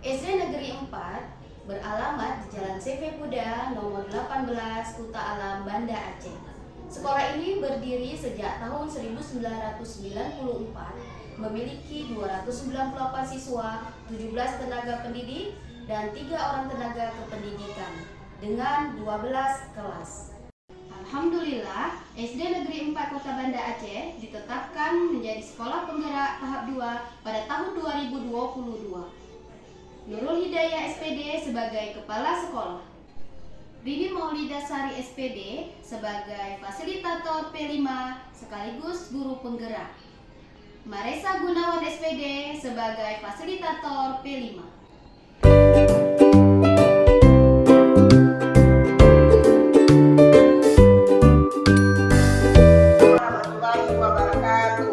SD Negeri 4 beralamat di Jalan CV Kuda nomor 18 Kuta Alam, Banda Aceh. Sekolah ini berdiri sejak tahun 1994, memiliki 298 siswa, 17 tenaga pendidik, dan 3 orang tenaga kependidikan dengan 12 kelas. Alhamdulillah, SD Negeri 4 Kota Banda Aceh ditetapkan menjadi sekolah penggerak tahap 2 pada tahun 2022. Nurul Hidayah SPD sebagai kepala sekolah, Rini Maulidasari SPD sebagai fasilitator P5 sekaligus guru penggerak, Maresa Gunawan SPD sebagai fasilitator P5. Warahmatullahi wabarakatuh.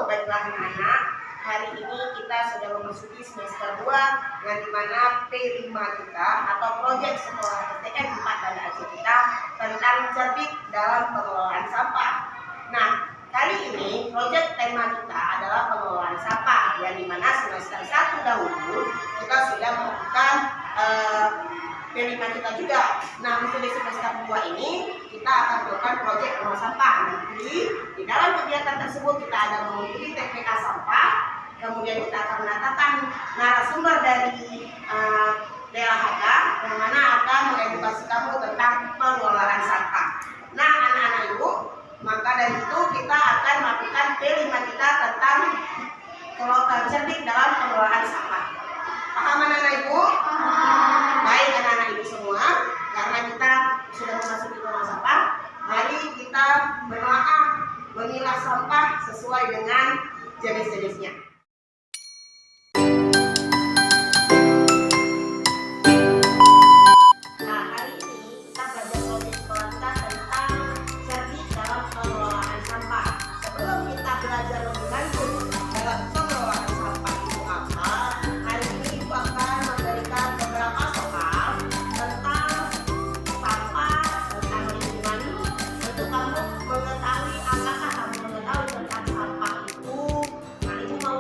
Baiklah anak-anak, hari ini kita sudah memasuki semester 2 yang dimana P5 kita atau proyek sekolah STM 4 Banda Aceh kita tentang cerdik dalam pengelolaan sampah. Nah, kali ini proyek tema kita adalah pengelolaan sampah yang dimana semester 1 dahulu kita sudah melakukan P5 kita juga. Nah, untuk di semester 2 ini kita akan melakukan proyek rumah sampah. Nanti di dalam kegiatan tersebut kita ada menguji TPA sampah, kemudian kita akan mendatangkan narasumber dari DLHK yang mana akan mengedukasi kamu tentang pengelolaan sampah. Nah, anak-anak ibu, maka dari itu kita akan melakukan P5 kita tentang cerdik dalam pengelolaan sampah. Paham anak-anak ibu? Baik anak-anak ibu semua, karena kita sudah memasuki rumah sampah, mari kita menelaah, memilah sampah sesuai dengan jenis-jenisnya. Nah, hari ini kita belajar proyek sekolah kita tentang cerdik dalam pengelolaan sampah. Sebelum kita belajar lebih lanjut dalam pengelolaan sampah itu apa, hari ini Ibu akan memberikan beberapa soal tentang sampah, tentang lingkungan, untuk kamu mengetahui apakah kamu mengetahui tentang sampah itu. Nah, Ibu mau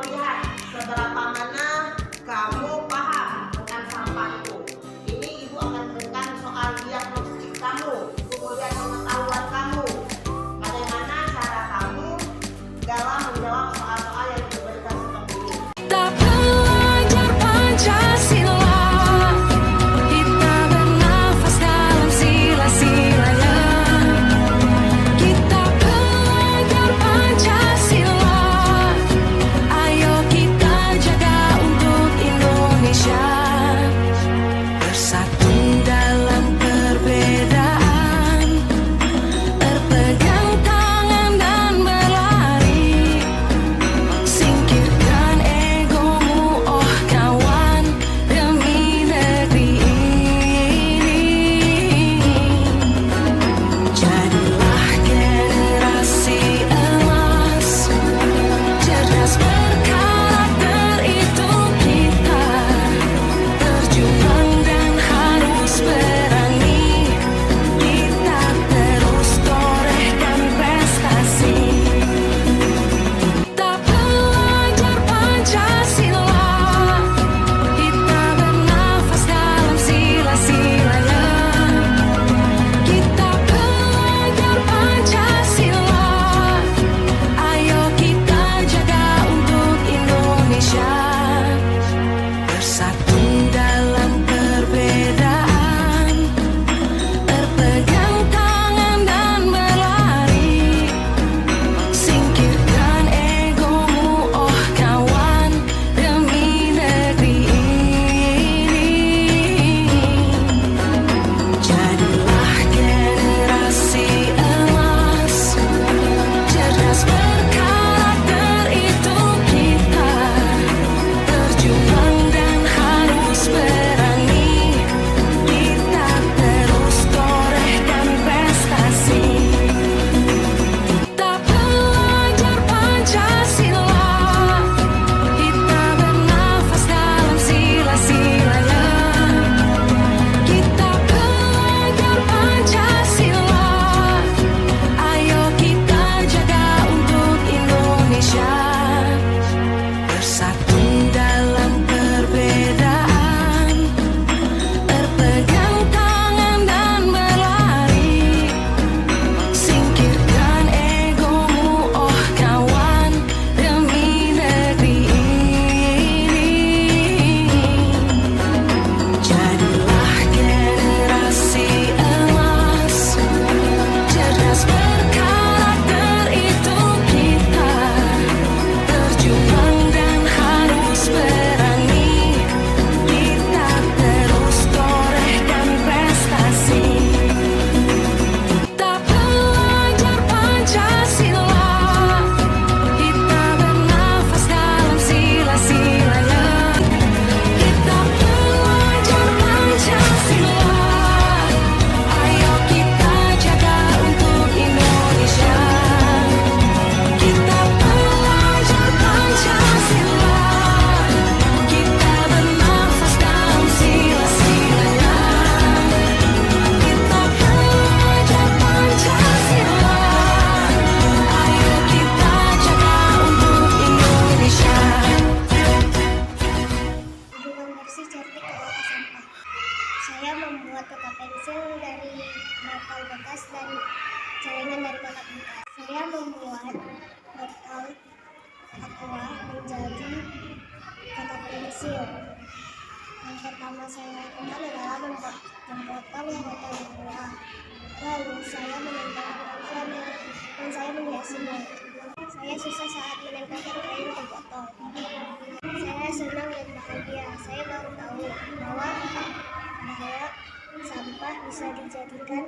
hasil. Yang pertama saya lakukan adalah memotong botol buah. Lalu saya menempelkan kainnya dan saya menghiasinya. Saya susah saat menempelkan kain ke botol. Saya senang dan bahagia. Saya baru tahu bahwa sampah bisa dijadikan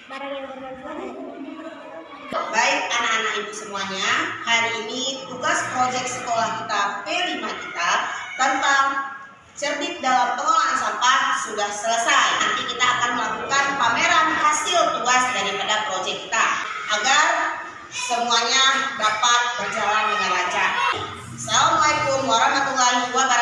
barang yang bermanfaat. Baik anak-anak ibu semuanya, hari ini tugas proyek sekolah kita P5 kita tentang cerdik dalam pengelolaan sampah sudah selesai. Nanti kita akan melakukan pameran hasil tugas daripada proyek kita agar semuanya dapat berjalan dengan lancar. Assalamualaikum warahmatullahi wabarakatuh.